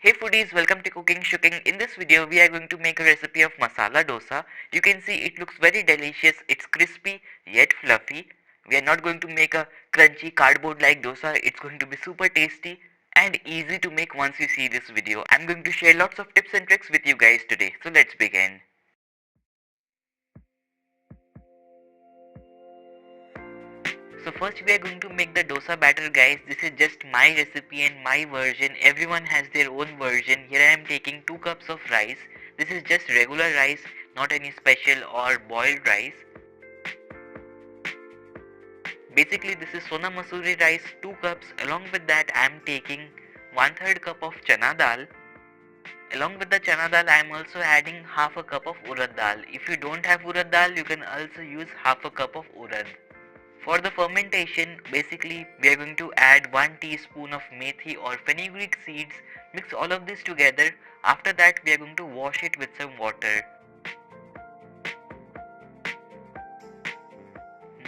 Hey foodies, welcome to Cooking Shooking. In this video, we are going to make a recipe of masala dosa. You can see it looks very delicious. It's crispy yet fluffy. We are not going to make a crunchy cardboard like dosa. It's going to be super tasty and easy to make once you see this video. I'm going to share lots of tips and tricks with you guys today. So let's begin. So first we are going to make the dosa batter guys. This is just my recipe and my version. Everyone has their own version. Here I am taking 2 cups of rice. This is just regular rice, not any special or boiled rice. Basically this is Sona Masuri rice 2 cups. Along with that I am taking 1/3 cup of chana dal. Along with the chana dal I am also adding half a cup of urad dal. If you don't have urad dal you can also use half a cup of urad. For the fermentation, basically we are going to add 1 teaspoon of methi or fenugreek seeds, mix all of this together. After that we are going to wash it with some water.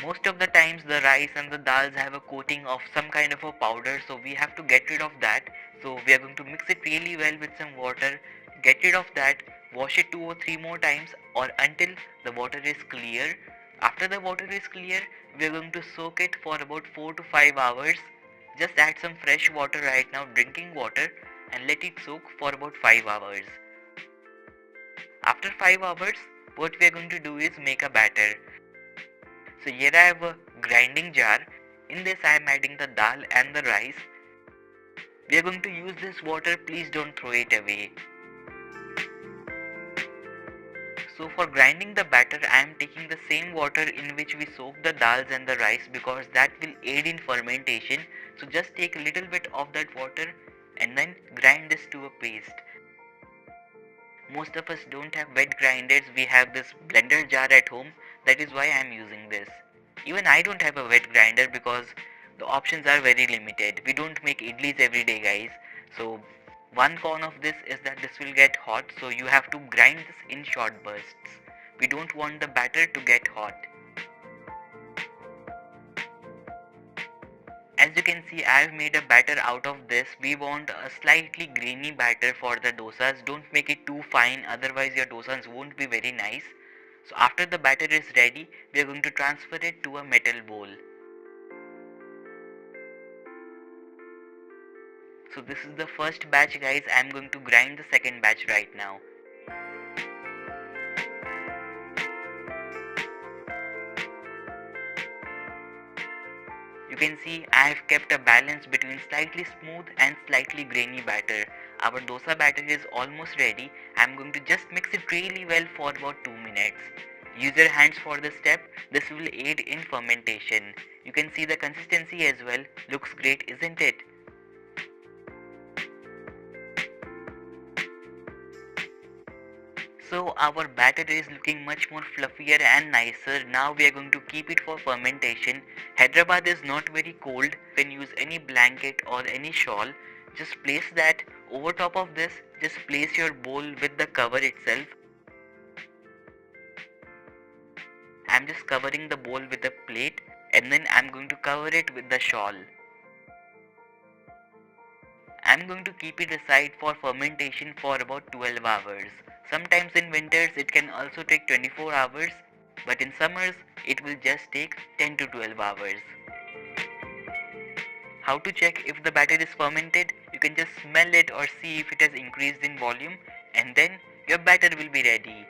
Most of the times the rice and the dals have a coating of some kind of a powder, so we have to get rid of that. So we are going to mix it really well with some water, get rid of that, wash it 2 or 3 more times or until the water is clear. After the water is clear, we are going to soak it for about 4 to 5 hours. Just add some fresh water right now, drinking water, and let it soak for about 5 hours. After 5 hours, what we are going to do is make a batter. So here I have a grinding jar. In this I am adding the dal and the rice. We are going to use this water, please don't throw it away. So for grinding the batter I am taking the same water in which we soak the dals and the rice because that will aid in fermentation. So just take a little bit of that water and then grind this to a paste. Most of us don't have wet grinders, we have this blender jar at home, that is why I am using this. Even I don't have a wet grinder because the options are very limited. We don't make idlis every day guys. So one con of this is that this will get hot, so you have to grind this in short bursts. We don't want the batter to get hot. As you can see, I have made a batter out of this. We want a slightly grainy batter for the dosas. Don't make it too fine, otherwise your dosas won't be very nice. So after the batter is ready, we are going to transfer it to a metal bowl. So this is the first batch guys. I am going to grind the second batch right now. You can see I have kept a balance between slightly smooth and slightly grainy batter. Our dosa batter is almost ready. I am going to just mix it really well for about 2 minutes. Use your hands for this step. This will aid in fermentation. You can see the consistency as well. Looks great, isn't it? So our batter is looking much more fluffier and nicer. Now we are going to keep it for fermentation. Hyderabad is not very cold. You can use any blanket or any shawl. Just place that over top of this. Just place your bowl with the cover itself. I'm just covering the bowl with a plate and then I'm going to cover it with the shawl. I'm going to keep it aside for fermentation for about 12 hours. Sometimes in winters it can also take 24 hours, but in summers it will just take 10 to 12 hours. How to check if the batter is fermented? You can just smell it or see if it has increased in volume and then your batter will be ready.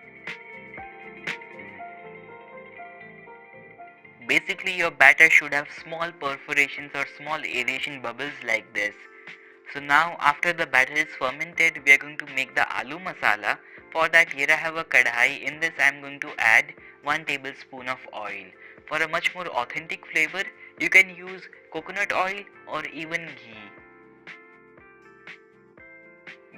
Basically your batter should have small perforations or small aeration bubbles like this. So now after the batter is fermented, we are going to make the aloo masala. For that here I have a kadhai. In this I am going to add 1 tablespoon of oil. For a much more authentic flavor, you can use coconut oil or even ghee.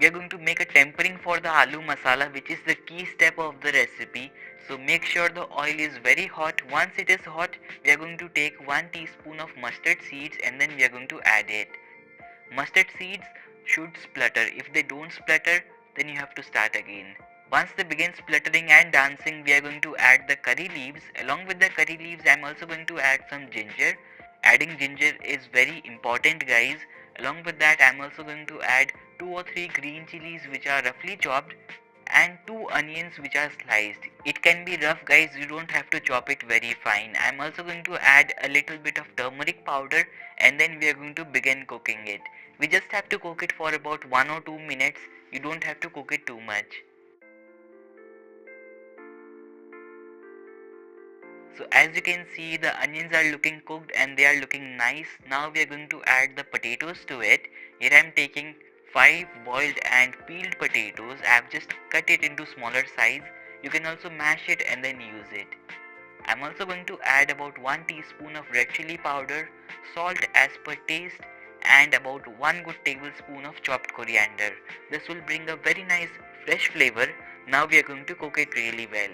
We are going to make a tempering for the aloo masala, which is the key step of the recipe. So make sure the oil is very hot. Once it is hot, we are going to take 1 teaspoon of mustard seeds and then we are going to add it. Mustard seeds should splutter. If they don't splutter, then you have to start again. Once they begin spluttering and dancing, we are going to add the curry leaves. Along with the curry leaves, I am also going to add some ginger. Adding ginger is very important guys. Along with that, I'm also going to add 2 or 3 green chilies which are roughly chopped and 2 onions which are sliced. It can be rough guys, you don't have to chop it very fine. I'm also going to add a little bit of turmeric powder and then we are going to begin cooking it. We just have to cook it for about 1 or 2 minutes. You don't have to cook it too much. So as you can see, the onions are looking cooked and they are looking nice. Now we are going to add the potatoes to it. Here I am taking 5 boiled and peeled potatoes. I have just cut it into smaller size. You can also mash it and then use it. I'm also going to add about 1 teaspoon of red chili powder, salt as per taste, and about 1 good tablespoon of chopped coriander. This will bring a very nice fresh flavor. Now we are going to cook it really well.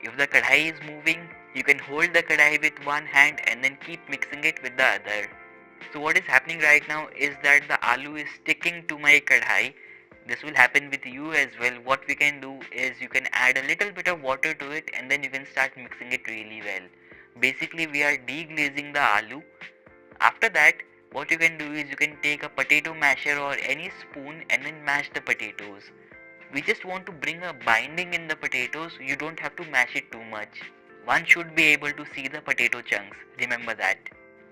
If the kadhai is moving, you can hold the kadhai with one hand and then keep mixing it with the other. So what is happening right now is that the aloo is sticking to my kadhai. This will happen with you as well. What we can do is you can add a little bit of water to it and then you can start mixing it really well. Basically we are deglazing the aloo. After that, what you can do is you can take a potato masher or any spoon and then mash the potatoes. We just want to bring a binding in the potatoes, you don't have to mash it too much. One should be able to see the potato chunks, remember that.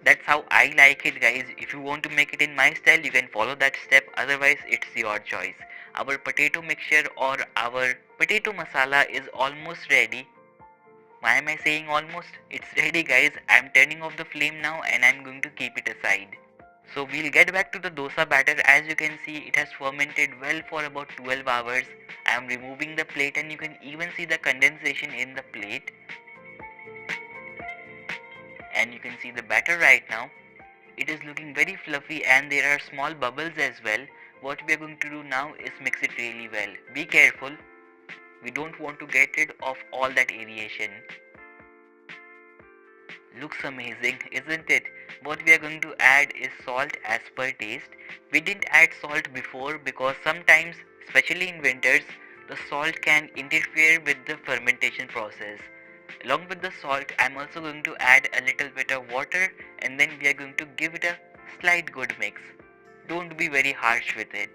That's how I like it guys. If you want to make it in my style, you can follow that step, otherwise it's your choice. Our potato mixture or our potato masala is almost ready. Why am I saying almost? It's ready guys. I'm turning off the flame now and I'm going to keep it aside. So we'll get back to the dosa batter. As you can see, it has fermented well for about 12 hours. I am removing the plate and you can even see the condensation in the plate. And you can see the batter right now. It is looking very fluffy and there are small bubbles as well. What we are going to do now is mix it really well. Be careful. We don't want to get rid of all that aeration. Looks amazing, isn't it? What we are going to add is salt as per taste. We didn't add salt before because sometimes, especially in winters, the salt can interfere with the fermentation process. Along with the salt, I'm also going to add a little bit of water and then we are going to give it a slight good mix. Don't be very harsh with it.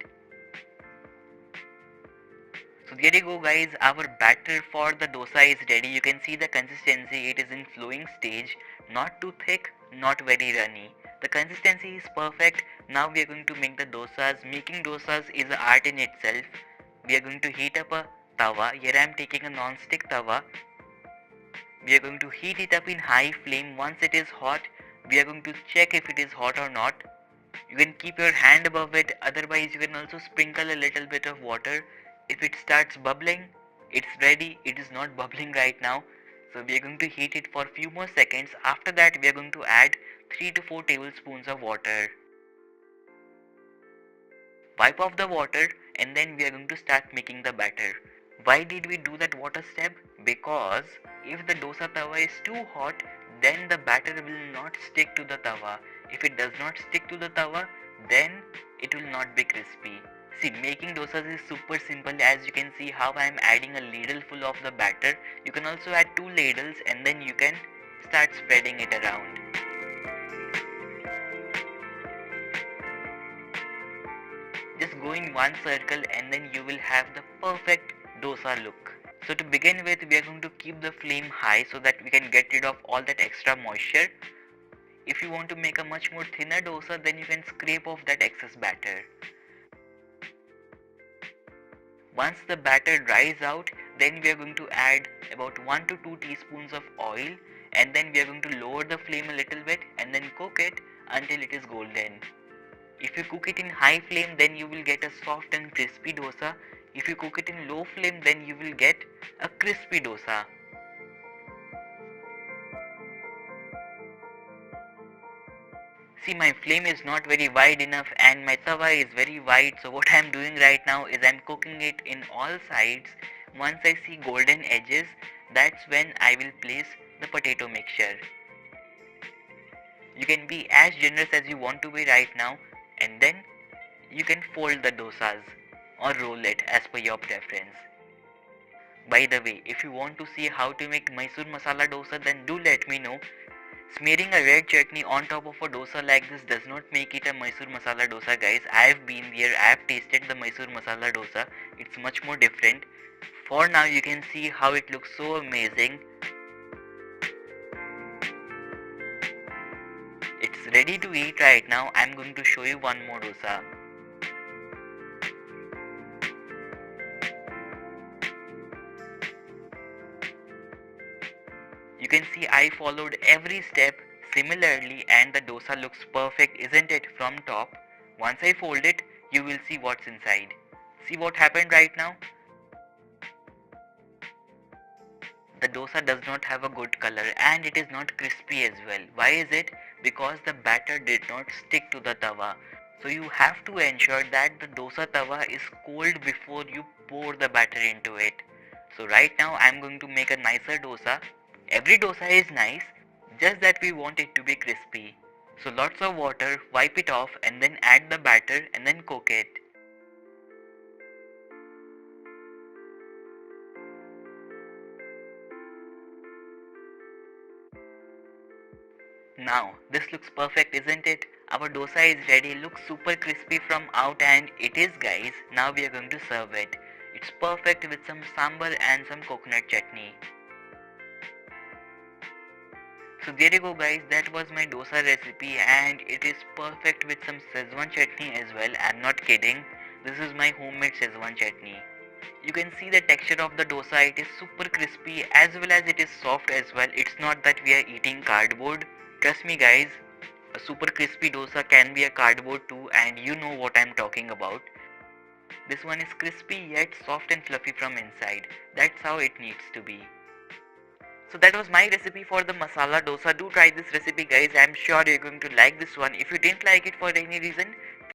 So there you go guys, our batter for the dosa is ready. You can see the consistency, it is in flowing stage, not too thick, not very runny. The consistency is perfect. Now we are going to make the dosas. Making dosas is an art in itself. We are going to heat up a tawa. Here I am taking a non-stick tawa. We are going to heat it up in high flame. Once it is hot, we are going to check if it is hot or not. You can keep your hand above it, otherwise you can also sprinkle a little bit of water. If it starts bubbling, it's ready. It is not bubbling right now. So we are going to heat it for a few more seconds. After that we are going to add 3 to 4 tablespoons of water. Wipe off the water and then we are going to start making the batter. Why did we do that water step? Because if the dosa tawa is too hot, then the batter will not stick to the tawa. If it does not stick to the tawa, then it will not be crispy. See, making dosas is super simple. As you can see how I am adding a ladle full of the batter. You can also add 2 ladles and then you can start spreading it around. Just go in one circle and then you will have the perfect dosa look. So to begin with, we are going to keep the flame high so that we can get rid of all that extra moisture. If you want to make a much more thinner dosa, then you can scrape off that excess batter. Once the batter dries out, then we are going to add about 1 to 2 teaspoons of oil and then we are going to lower the flame a little bit and then cook it until it is golden. If you cook it in high flame, then you will get a soft and crispy dosa. If you cook it in low flame, then you will get a crispy dosa. See, my flame is not very wide enough and my tawa is very wide, so what I am doing right now is I am cooking it in all sides. Once I see golden edges, that's when I will place the potato mixture. You can be as generous as you want to be right now and then you can fold the dosas or roll it as per your preference. By the way, if you want to see how to make Mysore masala dosa, then do let me know. Smearing a red chutney on top of a dosa like this does not make it a Mysore masala dosa, guys. I've been there, I've tasted the Mysore masala dosa. It's much more different. For now, you can see how it looks so amazing. It's ready to eat right now. I'm going to show you one more dosa. You can see I followed every step similarly and the dosa looks perfect, isn't it, from top. Once I fold it, you will see what's inside. See what happened right now? The dosa does not have a good color and it is not crispy as well. Why is it? Because the batter did not stick to the tawa. So you have to ensure that the dosa tawa is cold before you pour the batter into it. So right now I'm going to make a nicer dosa. Every dosa is nice, just that we want it to be crispy. So lots of water, wipe it off and then add the batter and then cook it. Now, this looks perfect, isn't it? Our dosa is ready, looks super crispy from out and it is, guys. Now we are going to serve it. It's perfect with some sambar and some coconut chutney. So there you go, guys, that was my dosa recipe and it is perfect with some Szechuan chutney as well. I'm not kidding. This is my homemade Szechuan chutney. You can see the texture of the dosa, it is super crispy as well as it is soft as well. It's not that we are eating cardboard. Trust me, guys, a super crispy dosa can be a cardboard too and you know what I'm talking about. This one is crispy yet soft and fluffy from inside. That's how it needs to be. So that was my recipe for the masala dosa. Do try this recipe, guys. I'm sure you're going to like this one. If you didn't like it for any reason,